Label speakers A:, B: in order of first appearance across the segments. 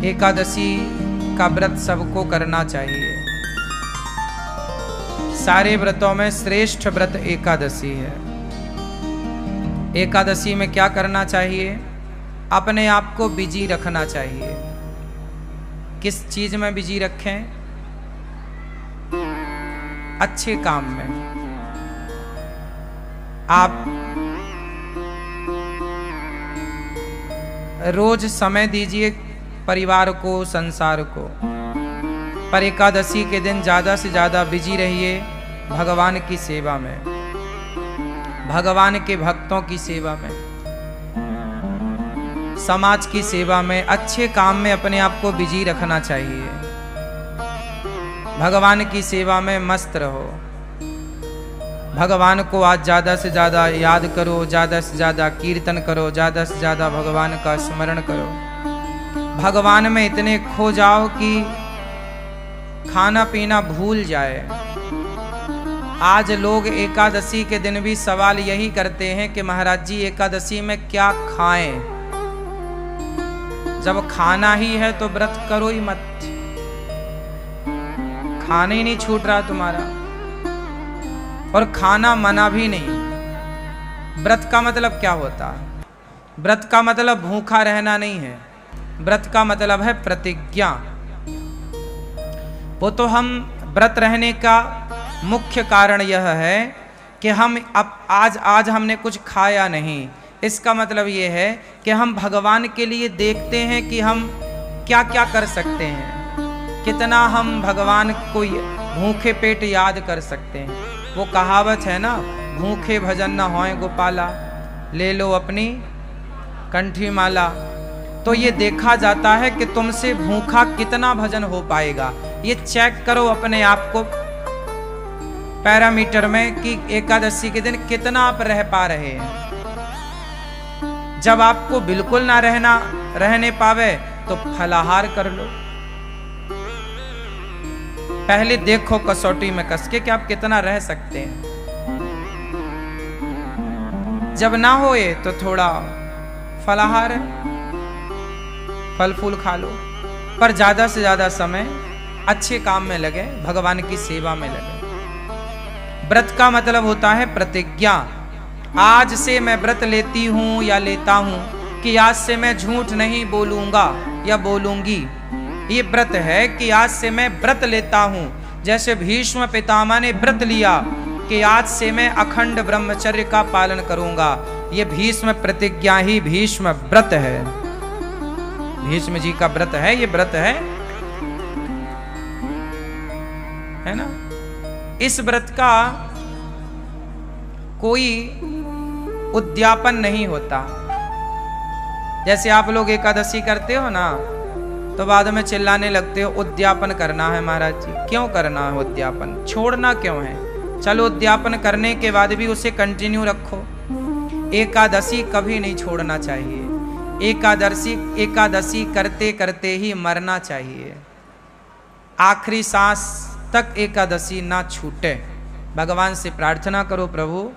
A: एकादशी का व्रत सबको करना चाहिए। सारे व्रतों में श्रेष्ठ व्रत एकादशी है। एकादशी में क्या करना चाहिए? अपने आप को बिजी रखना चाहिए। किस चीज में बिजी रखें? अच्छे काम में। आप रोज समय दीजिए परिवार को, संसार को, पर एकादशी के दिन ज्यादा से ज्यादा बिजी रहिए भगवान की सेवा में, भगवान के भक्तों की सेवा में, समाज की सेवा में, अच्छे काम में अपने आप को बिजी रखना चाहिए। भगवान की सेवा में मस्त रहो। भगवान को आज ज़्यादा से ज़्यादा याद करो, ज़्यादा से ज़्यादा कीर्तन करो, ज़्यादा से ज़्यादा भगवान का स्मरण करो। भगवान में इतने खो जाओ कि खाना पीना भूल जाए। आज लोग एकादशी के दिन भी सवाल यही करते हैं कि महाराज जी एकादशी में क्या खाएं? जब खाना ही है तो व्रत करो ही मत। खाना ही नहीं छूट रहा तुम्हारा, और खाना मना भी नहीं। व्रत का मतलब क्या होता है? व्रत का मतलब भूखा रहना नहीं है। व्रत का मतलब है प्रतिज्ञा। वो तो हम व्रत रहने का मुख्य कारण यह है कि हम अब आज हमने कुछ खाया नहीं। इसका मतलब ये है कि हम भगवान के लिए देखते हैं कि हम क्या क्या कर सकते हैं, कितना हम भगवान को भूखे पेट याद कर सकते हैं। वो कहावत है ना, भूखे भजन न होए गोपाला, ले लो अपनी कंठी माला। तो ये देखा जाता है कि तुमसे भूखा कितना भजन हो पाएगा। ये चेक करो अपने आप को पैरामीटर में कि एकादशी के दिन कितना आप रह पा रहे हैं। जब आपको बिल्कुल ना रहने पावे तो फलाहार कर लो। पहले देखो कसौटी में कस के कि आप कितना रह सकते हैं। जब ना होए तो थोड़ा फलाहार है, फल फूल खा लो, पर ज्यादा से ज्यादा समय अच्छे काम में लगे, भगवान की सेवा में लगे। व्रत का मतलब होता है प्रतिज्ञा। आज से मैं व्रत लेती हूं या लेता हूं कि आज से मैं झूठ नहीं बोलूंगा या बोलूंगी। ये व्रत है कि आज से मैं व्रत लेता हूं। जैसे भीष्म पितामह ने व्रत लिया कि आज से मैं अखंड ब्रह्मचर्य का पालन करूंगा। ये भीष्म प्रतिज्ञा ही भीष्म व्रत है। भीष्म जी का व्रत है, ये व्रत है ना। इस व्रत का कोई उद्यापन नहीं होता। जैसे आप लोग एकादशी करते हो ना, तो बाद में चिल्लाने लगते हो उद्यापन करना है महाराज जी। क्यों करना है उद्यापन? छोड़ना क्यों है? चलो उद्यापन करने के बाद भी उसे कंटिन्यू रखो। एकादशी कभी नहीं छोड़ना चाहिए। एकादशी करते करते ही मरना चाहिए। आखिरी सांस तक एकादशी ना छूटे। भगवान से प्रार्थना करो, प्रभु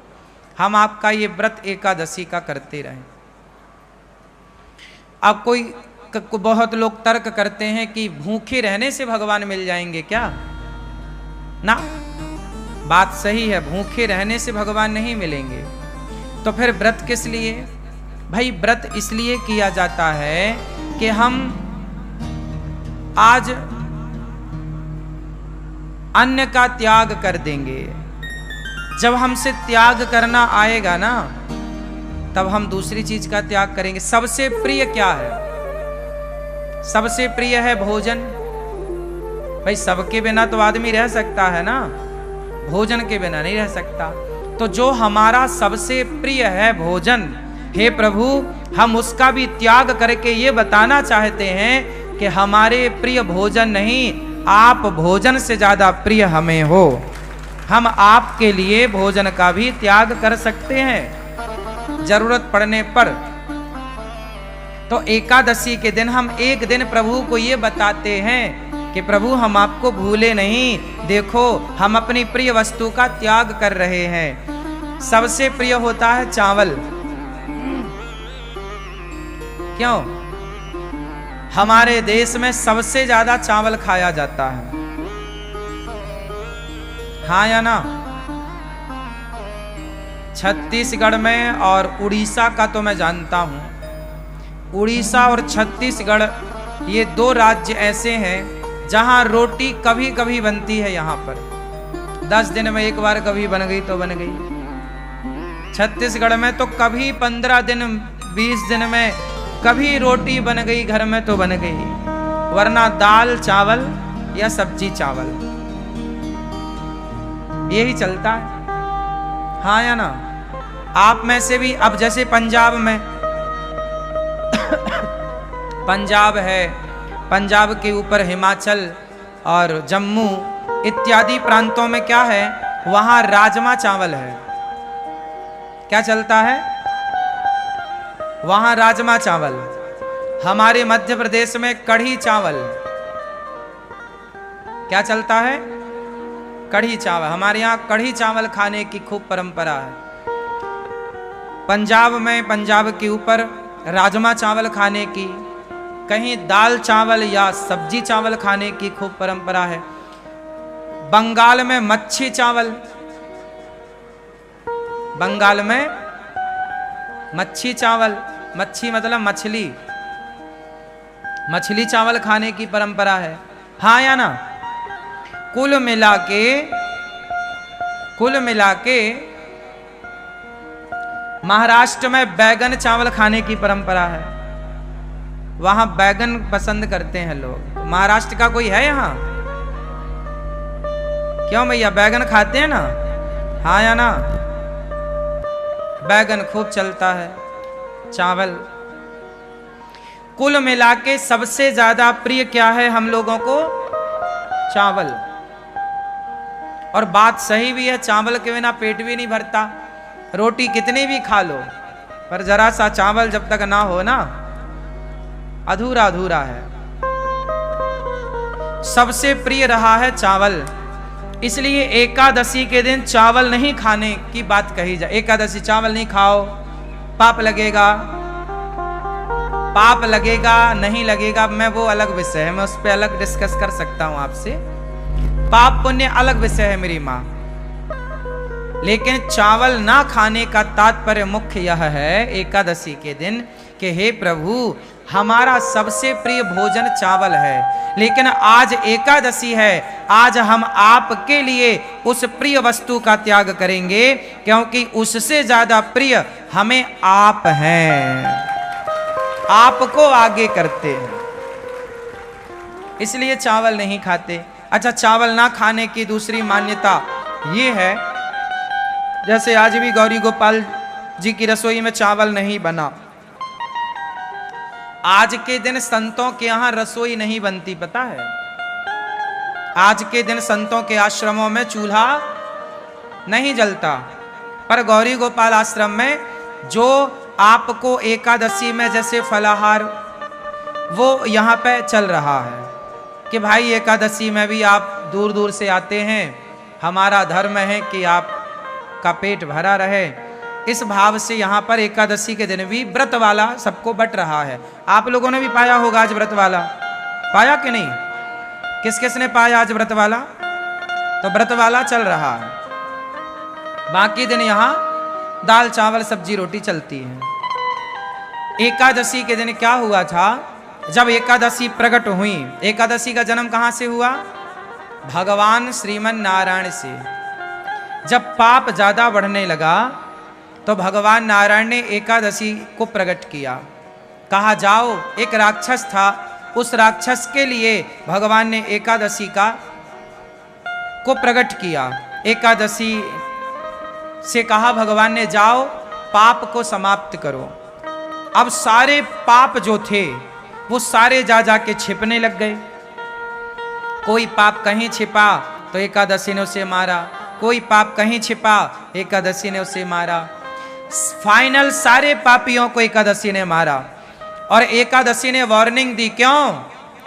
A: हम आपका ये व्रत एकादशी का करते रहें। अब बहुत लोग तर्क करते हैं कि भूखे रहने से भगवान मिल जाएंगे क्या? ना, बात सही है, भूखे रहने से भगवान नहीं मिलेंगे। तो फिर व्रत किस लिए? भाई व्रत इसलिए किया जाता है कि हम आज अन्न का त्याग कर देंगे। जब हमसे त्याग करना आएगा ना, तब हम दूसरी चीज का त्याग करेंगे। सबसे प्रिय क्या है? सबसे प्रिय है भोजन। भाई सबके बिना तो आदमी रह सकता है ना, भोजन के बिना नहीं रह सकता। तो जो हमारा सबसे प्रिय है भोजन, हे प्रभु हम उसका भी त्याग करके ये बताना चाहते हैं कि हमारे प्रिय भोजन नहीं, आप भोजन से ज्यादा प्रिय हमें हो। हम आपके लिए भोजन का भी त्याग कर सकते हैं जरूरत पड़ने पर। तो एकादशी के दिन हम एक दिन प्रभु को ये बताते हैं कि प्रभु हम आपको भूले नहीं, देखो हम अपनी प्रिय वस्तु का त्याग कर रहे हैं। सबसे प्रिय होता है चावल। क्यों? हमारे देश में सबसे ज्यादा चावल खाया जाता है, हाँ या ना? छत्तीसगढ़ में और उड़ीसा का तो मैं जानता हूं, उड़ीसा और छत्तीसगढ़ ये दो राज्य ऐसे हैं जहां रोटी कभी कभी बनती है। यहाँ पर 10 दिन में एक बार कभी बन गई तो बन गई। छत्तीसगढ़ में तो कभी 15 दिन 20 दिन में कभी रोटी बन गई घर में तो बन गई, वरना दाल चावल या सब्जी चावल यही चलता है, हाँ या ना? आप में से भी अब जैसे पंजाब में पंजाब है, पंजाब के ऊपर हिमाचल और जम्मू इत्यादि प्रांतों में क्या है, वहां राजमा चावल है। क्या चलता है? वहां राजमा चावल। हमारे मध्य प्रदेश में कढ़ी चावल। क्या चलता है? कढ़ी चावल। हमारे यहाँ कढ़ी चावल खाने की खूब परंपरा है। पंजाब में पंजाब के ऊपर राजमा चावल खाने की, कहीं दाल चावल या सब्जी चावल खाने की खूब परंपरा है। बंगाल में मच्छी चावल, बंगाल में मच्छी चावल, मच्छी मतलब मछली, मछली चावल खाने की परंपरा है, हाँ या ना? कुल मिला के महाराष्ट्र में बैगन चावल खाने की परंपरा है। वहां बैगन पसंद करते हैं लोग। महाराष्ट्र का कोई है यहाँ? क्यों भैया, बैगन खाते हैं ना, हाँ या ना? बैगन खूब चलता है, चावल। कुल मिला के सबसे ज्यादा प्रिय क्या है हम लोगों को? चावल। और बात सही भी है, चावल के बिना पेट भी नहीं भरता। रोटी कितनी भी खा लो, पर जरा सा चावल जब तक ना हो ना, अधूरा अधूरा है। सबसे प्रिय रहा है चावल, इसलिए एकादशी के दिन चावल नहीं खाने की बात कही जाए। एकादशी चावल नहीं खाओ, पाप लगेगा, पाप लगेगा नहीं लगेगा, मैं वो अलग विषय है, मैं उस पर अलग डिस्कस कर सकता हूं आपसे। पाप पुण्य अलग विषय है मेरी माँ। लेकिन चावल ना खाने का तात्पर्य मुख्य यह है एकादशी के दिन कि हे प्रभु, हमारा सबसे प्रिय भोजन चावल है, लेकिन आज एकादशी है, आज हम आपके लिए उस प्रिय वस्तु का त्याग करेंगे, क्योंकि उससे ज्यादा प्रिय हमें आप हैं, आपको आगे करते हैं, इसलिए चावल नहीं खाते। अच्छा, चावल ना खाने की दूसरी मान्यता ये है, जैसे आज भी गौरी गोपाल जी की रसोई में चावल नहीं बना। आज के दिन संतों के यहां रसोई नहीं बनती, पता है? आज के दिन संतों के आश्रमों में चूल्हा नहीं जलता, पर गौरी गोपाल आश्रम में जो आपको एकादशी में जैसे फलाहार वो यहां पे चल रहा है कि भाई एकादशी में भी आप दूर दूर से आते हैं, हमारा धर्म है कि आप का पेट भरा रहे, इस भाव से यहाँ पर एकादशी के दिन भी व्रत वाला सबको बट रहा है। आप लोगों ने भी पाया होगा आज व्रत वाला, पाया कि नहीं? किस किस ने पाया आज व्रत वाला? तो व्रत वाला चल रहा है, बाकी दिन यहाँ दाल चावल सब्जी रोटी चलती है। एकादशी के दिन क्या हुआ था? जब एकादशी प्रकट हुई, एकादशी का जन्म कहाँ से हुआ? भगवान श्रीमन नारायण से। जब पाप ज्यादा बढ़ने लगा तो भगवान नारायण ने एकादशी को प्रकट किया। कहा जाओ, एक राक्षस था, उस राक्षस के लिए भगवान ने एकादशी को प्रकट किया। एकादशी से कहा भगवान ने, जाओ पाप को समाप्त करो। अब सारे पाप जो थे वो सारे जा जाके छिपने लग गए। कोई पाप कहीं छिपा तो एकादशी ने उसे मारा, कोई पाप कहीं छिपा एकादशी ने उसे मारा। फाइनल सारे पापियों को एकादशी ने मारा। और एकादशी ने वार्निंग दी, क्यों?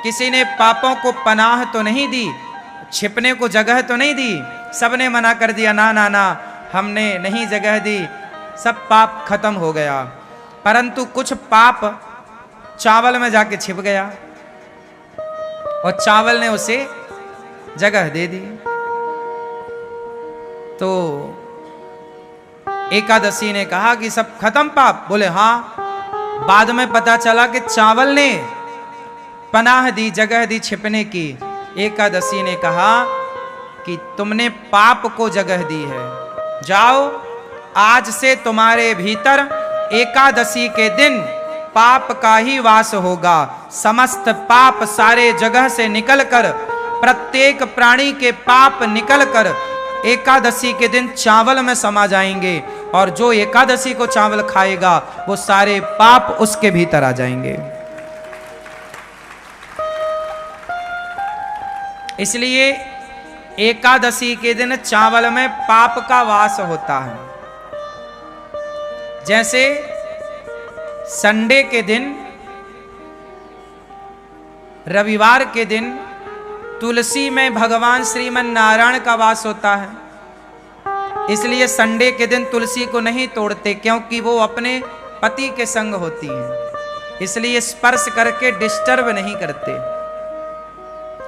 A: किसी ने पापों को पनाह तो नहीं दी, छिपने को जगह तो नहीं दी, सबने मना कर दिया, ना ना ना, हमने नहीं जगह दी, सब पाप खत्म हो गया। परंतु कुछ पाप चावल में जाके छिप गया। और चावल ने उसे जगह दे दी। तो एकादशी ने कहा कि सब खत्म पाप? बोले हाँ। बाद में पता चला कि चावल ने पनाह दी, जगह दी छिपने की। एकादशी ने कहा कि तुमने पाप को जगह दी है, जाओ आज से तुम्हारे भीतर एकादशी के दिन पाप का ही वास होगा। समस्त पाप सारे जगह से निकलकर, प्रत्येक प्राणी के पाप निकलकर एकादशी के दिन चावल में समा जाएंगे, और जो एकादशी को चावल खाएगा वो सारे पाप उसके भीतर आ जाएंगे। इसलिए एकादशी के दिन चावल में पाप का वास होता है। जैसे संडे के दिन, रविवार के दिन तुलसी में भगवान श्रीमन नारायण का वास होता है, इसलिए संडे के दिन तुलसी को नहीं तोड़ते, क्योंकि वो अपने पति के संग होती हैं, इसलिए स्पर्श करके डिस्टर्ब नहीं करते।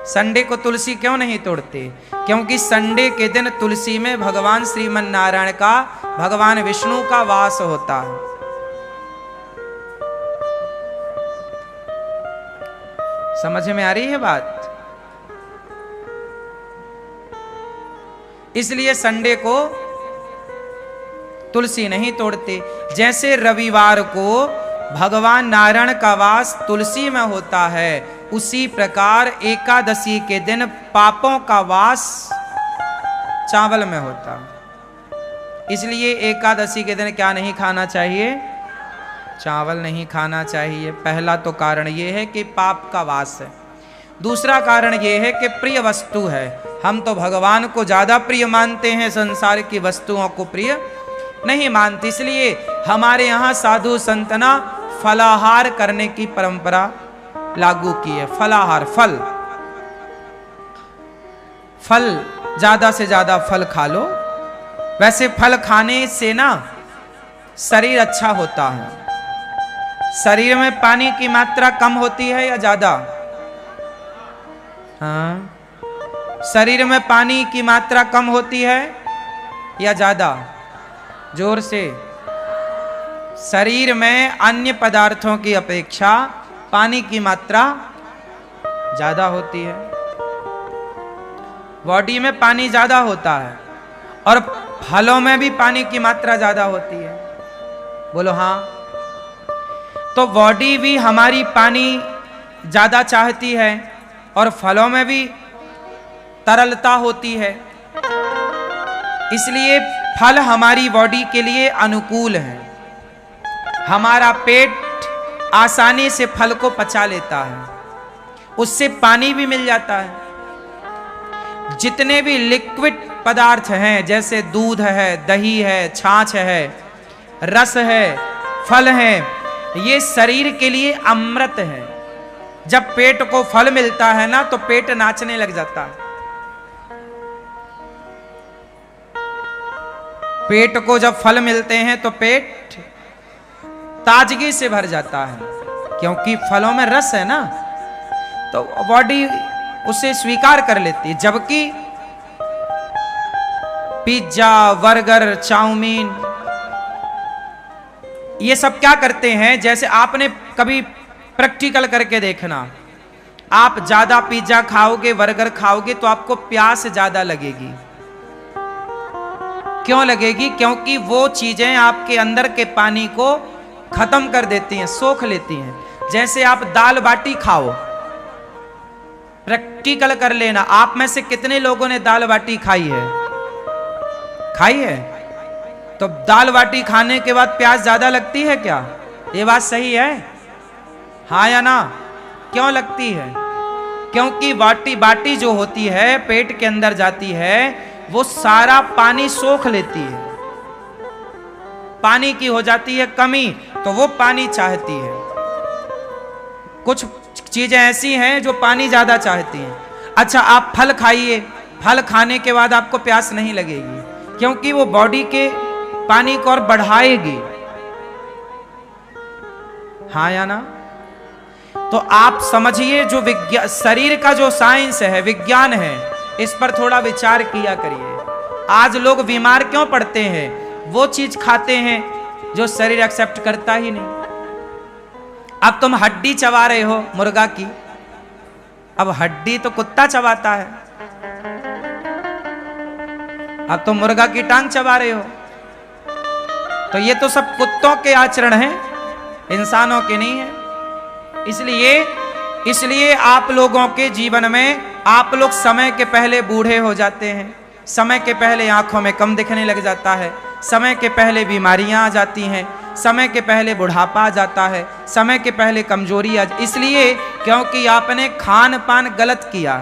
A: संडे को तुलसी क्यों नहीं तोड़ते? क्योंकि संडे के दिन तुलसी में भगवान श्रीमन नारायण का, भगवान विष्णु का वास होता है। समझ में आ रही है बात? इसलिए संडे को तुलसी नहीं तोड़ते। जैसे रविवार को भगवान नारायण का वास तुलसी में होता है, उसी प्रकार एकादशी के दिन पापों का वास चावल में होता है। इसलिए एकादशी के दिन क्या नहीं खाना चाहिए? चावल नहीं खाना चाहिए। पहला तो कारण यह है कि पाप का वास है। दूसरा कारण यह है कि प्रिय वस्तु है। हम तो भगवान को ज्यादा प्रिय मानते हैं, संसार की वस्तुओं को प्रिय नहीं मानते। इसलिए हमारे यहाँ साधु संतना फलाहार करने की परंपरा लागू की है। फलाहार, फल ज्यादा से ज्यादा फल खा लो। वैसे फल खाने से ना शरीर अच्छा होता है। शरीर में पानी की मात्रा कम होती है या ज्यादा? हाँ, शरीर में पानी की मात्रा कम होती है या ज्यादा? जोर से। शरीर में अन्य पदार्थों की अपेक्षा पानी की मात्रा ज्यादा होती है। बॉडी में पानी ज्यादा होता है और फलों में भी पानी की मात्रा ज्यादा होती है। बोलो हाँ। तो बॉडी भी हमारी पानी ज्यादा चाहती है और फलों में भी तरलता होती है, इसलिए फल हमारी बॉडी के लिए अनुकूल है। हमारा पेट आसानी से फल को पचा लेता है, उससे पानी भी मिल जाता है। जितने भी लिक्विड पदार्थ हैं, जैसे दूध है, दही है, छाछ है, रस है, फल है, ये शरीर के लिए अमृत है। जब पेट को फल मिलता है ना तो पेट नाचने लग जाता है। पेट को जब फल मिलते हैं तो पेट ताजगी से भर जाता है, क्योंकि फलों में रस है ना, तो बॉडी उसे स्वीकार कर लेती है। जबकि पिज्जा, बर्गर, चाउमीन, ये सब क्या करते हैं? जैसे आपने कभी प्रैक्टिकल करके देखना, आप ज्यादा पिज्जा खाओगे, बर्गर खाओगे तो आपको प्यास ज्यादा लगेगी। क्यों लगेगी? क्योंकि वो चीजें आपके अंदर के पानी को खत्म कर देती हैं, सोख लेती हैं। जैसे आप दाल बाटी खाओ, प्रैक्टिकल कर लेना, आप में से कितने लोगों ने दाल बाटी खाई है? खाई है? तो दाल बाटी खाने के बाद प्यास ज्यादा लगती है क्या? ये बात सही है? हाँ या ना? क्यों लगती है? क्योंकि बाटी जो होती है पेट के अंदर जाती है, वो सारा पानी सोख लेती है। पानी की हो जाती है कमी, तो वो पानी चाहती है। कुछ चीजें ऐसी हैं जो पानी ज्यादा चाहती हैं। अच्छा, आप फल खाइए, फल खाने के बाद आपको प्यास नहीं लगेगी, क्योंकि वो बॉडी के पानी को और बढ़ाएगी। हाँ या ना? तो आप समझिए जो विज्ञान, शरीर का जो साइंस है, विज्ञान है, इस पर थोड़ा विचार किया करिए। आज लोग बीमार क्यों पड़ते हैं? वो चीज खाते हैं जो शरीर एक्सेप्ट करता ही नहीं। अब तुम हड्डी चबा रहे हो मुर्गा की, अब हड्डी तो कुत्ता चबाता है, अब तुम मुर्गा की टांग चबा रहे हो। तो ये तो सब कुत्तों के आचरण हैं, इंसानों के नहीं है। इसलिए आप लोगों के जीवन में आप लोग समय के पहले बूढ़े हो जाते हैं, समय के पहले आंखों में कम दिखने लग जाता है, समय के पहले बीमारियां आ जाती हैं, समय के पहले बुढ़ापा आ जाता है, समय के पहले कमजोरी आ, इसलिए क्योंकि आपने खान पान गलत किया।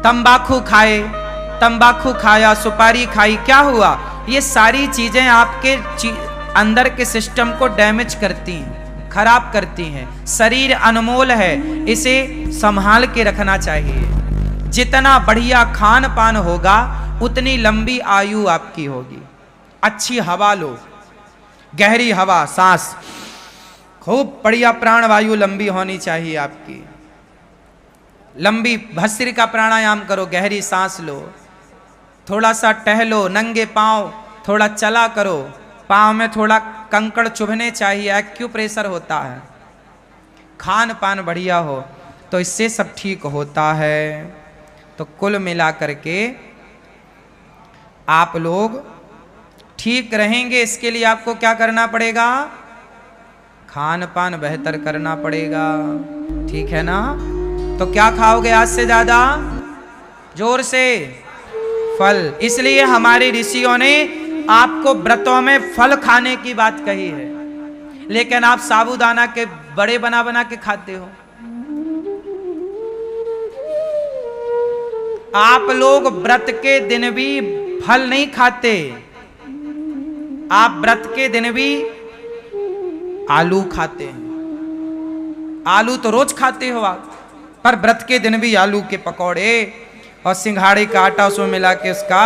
A: तंबाकू खाए, तंबाकू खाया, सुपारी खाई, क्या हुआ? ये सारी चीजें आपके अंदर के सिस्टम को डैमेज करती हैं, खराब करती हैं। शरीर अनमोल है, इसे संभाल के रखना चाहिए। जितना बढ़िया खान पान होगा उतनी लंबी आयु आपकी होगी। अच्छी हवा लो, गहरी हवा, सांस, खूब बढ़िया प्राणवायु लंबी होनी चाहिए आपकी। लंबी भस्त्रिका का प्राणायाम करो, गहरी सांस लो, थोड़ा सा टहलो, नंगे पांव थोड़ा चला करो, पांव में थोड़ा कंकड़ चुभने चाहिए, एक्यूप्रेशर होता है। खान पान बढ़िया हो तो इससे सब ठीक होता है। तो कुल मिला करके आप लोग ठीक रहेंगे, इसके लिए आपको क्या करना पड़ेगा? खान पान बेहतर करना पड़ेगा, ठीक है ना? तो क्या खाओगे आज से ज्यादा? जोर से फल। इसलिए हमारे ऋषियों ने आपको व्रतों में फल खाने की बात कही है, लेकिन आप साबूदाना के बड़े बना बना के खाते हो। आप लोग व्रत के दिन भी फल नहीं खाते, आप व्रत के दिन भी आलू खाते हैं। आलू तो रोज खाते हो आप, पर व्रत के दिन भी आलू के पकौड़े और सिंघाड़े का आटा उसमें मिला के, उसका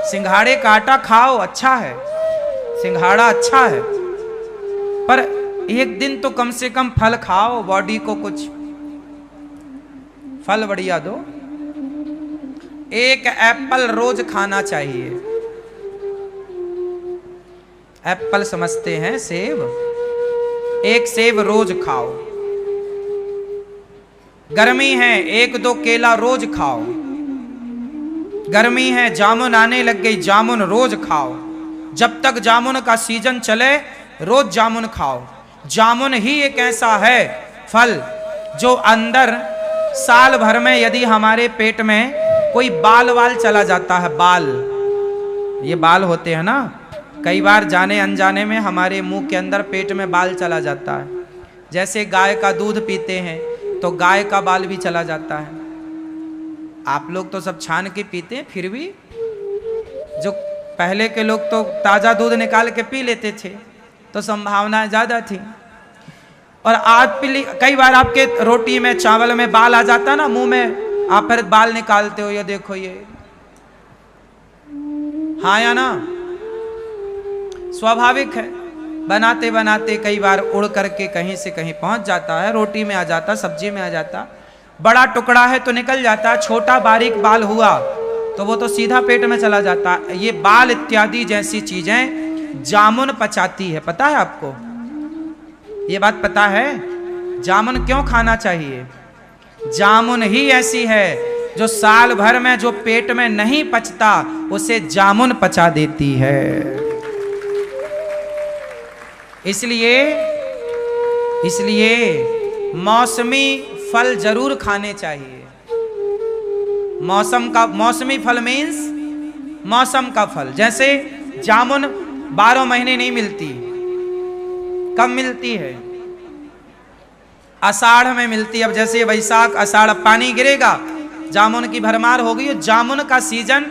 A: सिंघाड़े का आटा खाओ, अच्छा है, सिंघाड़ा अच्छा है, पर एक दिन तो कम से कम फल खाओ, बॉडी को कुछ फल बढ़िया दो। एक एप्पल रोज खाना चाहिए। एप्पल समझते हैं सेब, एक सेब रोज खाओ। गर्मी है, एक दो केला रोज खाओ। गर्मी है, जामुन आने लग गई, जामुन रोज खाओ। जब तक जामुन का सीजन चले रोज जामुन खाओ। जामुन ही एक ऐसा है फल जो अंदर साल भर में यदि हमारे पेट में कोई बाल वाल चला जाता है, बाल, ये बाल होते हैं ना, कई बार जाने अनजाने में हमारे मुंह के अंदर पेट में बाल चला जाता है। जैसे गाय का दूध पीते हैं तो गाय का बाल भी चला जाता है। आप लोग तो सब छान के पीते हैं, फिर भी जो पहले के लोग तो ताजा दूध निकाल के पी लेते थे, तो संभावना ज्यादा थी। और आज कई बार आपके रोटी में, चावल में बाल आ जाता ना मुंह में, आप फिर बाल निकालते हो, ये देखो ये, हाँ या ना? स्वाभाविक है, बनाते बनाते कई बार उड़ करके कहीं से कहीं पहुंच जाता है, रोटी में आ जाता, सब्जी में आ जाता। बड़ा टुकड़ा है तो निकल जाता, छोटा बारीक बाल हुआ तो वो तो सीधा पेट में चला जाता। ये बाल इत्यादि जैसी चीजें जामुन पचाती है, पता है आपको? ये बात पता है? जामुन क्यों खाना चाहिए? जामुन ही ऐसी है जो साल भर में जो पेट में नहीं पचता उसे जामुन पचा देती है। इसलिए मौसमी फल जरूर खाने चाहिए। मौसमी फल मीन्स मौसम का फल। जैसे जामुन 12 महीने नहीं मिलती, कब मिलती है? आषाढ़ में मिलती है। अब जैसे वैशाख आषाढ़ पानी गिरेगा, जामुन की भरमार होगी। जामुन का सीजन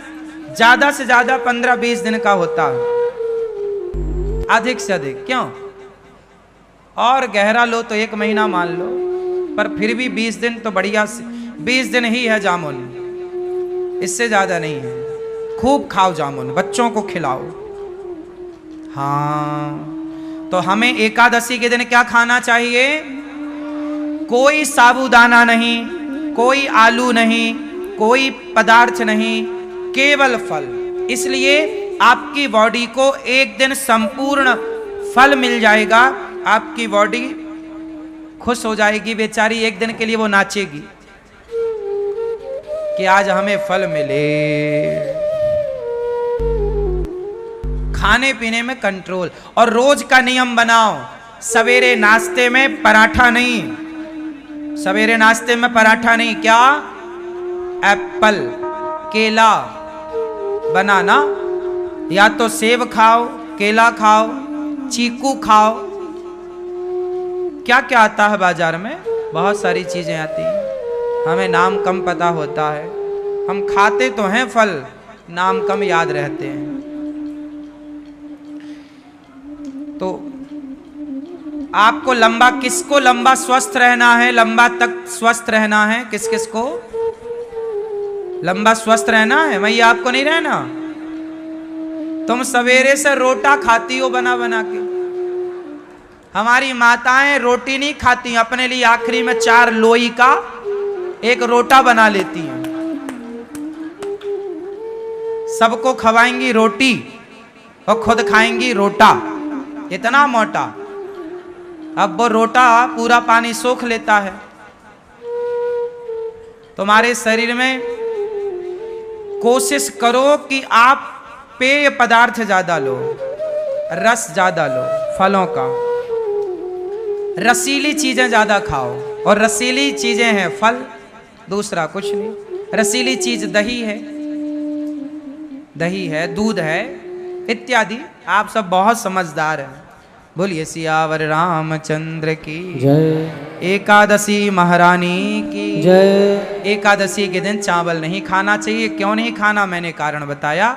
A: ज्यादा से ज्यादा 15-20 दिन का होता है, अधिक से अधिक। क्यों? और गहरा लो तो 1 महीना मान लो, पर फिर भी 20 दिन तो बढ़िया, 20 दिन ही है जामुन, इससे ज्यादा नहीं है। खूब खाओ जामुन, बच्चों को खिलाओ। हाँ, तो हमें एकादशी के दिन क्या खाना चाहिए? कोई साबूदाना नहीं, कोई आलू नहीं, कोई पदार्थ नहीं, केवल फल। इसलिए आपकी बॉडी को एक दिन संपूर्ण फल मिल जाएगा, आपकी बॉडी खुश हो जाएगी, बेचारी एक दिन के लिए वो नाचेगी कि आज हमें फल मिले। खाने पीने में कंट्रोल, और रोज का नियम बनाओ, सवेरे नाश्ते में पराठा नहीं, सवेरे नाश्ते में पराठा नहीं, क्या? एप्पल, केला, बनाना, या तो सेब खाओ, केला खाओ, चीकू खाओ। क्या क्या आता है बाजार में? बहुत सारी चीजें आती हैं, हमें नाम कम पता होता है। हम खाते तो हैं फल, नाम कम याद रहते हैं। तो आपको लंबा, किसको लंबा स्वस्थ रहना है, लंबा तक स्वस्थ रहना है? किस किस को लंबा स्वस्थ रहना है? भैया आपको नहीं रहना? तुम सवेरे से रोटा खाती हो बना बना के। हमारी माताएं रोटी नहीं खाती, अपने लिए आखिरी में 4 लोई का एक रोटा बना लेती हैं, सबको खवाएंगी रोटी और खुद खाएंगी रोटा, इतना मोटा। अब वो रोटा पूरा पानी सोख लेता है। तुम्हारे शरीर में कोशिश करो कि आप पेय पदार्थ ज्यादा लो, रस ज्यादा लो, फलों का, रसीली चीजें ज्यादा खाओ। और रसीली चीजें हैं फल, दूसरा कुछ नहीं। रसीली चीज दही है, दही है, दूध है, इत्यादि। आप सब बहुत समझदार हैं। बोलिए सियावर रामचंद्र की जय। एकादशी महारानी की जय। एकादशी के दिन चावल नहीं खाना चाहिए। क्यों नहीं खाना, मैंने कारण बताया।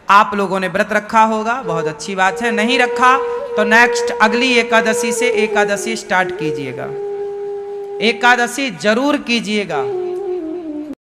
A: आप लोगों ने व्रत रखा होगा, बहुत अच्छी बात है। नहीं रखा तो नेक्स्ट अगली एकादशी से एकादशी स्टार्ट कीजिएगा, एकादशी जरूर कीजिएगा।